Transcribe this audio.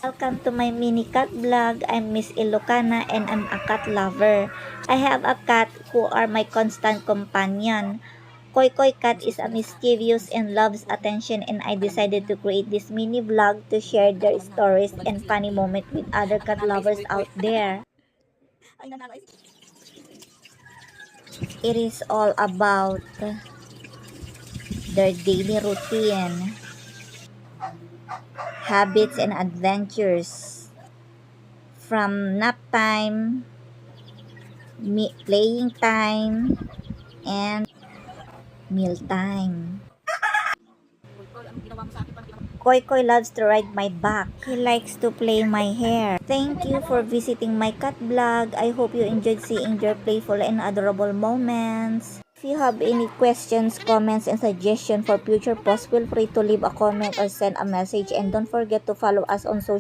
Welcome to my mini cat vlog. I'm Miss Ilocana and I'm a cat lover. I have a cat who are my constant companion. Koi Koi Cat is a mischievous and loves attention, and I decided to create this mini vlog to share their stories and funny moments with other cat lovers out there. It is all about their daily routine, habits and adventures, from nap time, playing time, and meal time. Koi Koi loves to ride my back. He likes to play my hair. Thank you for visiting my cat vlog. I hope you enjoyed seeing their playful and adorable moments. If you have any questions, comments, and suggestions for future posts, feel free to leave a comment or send a message. And don't forget to follow us on social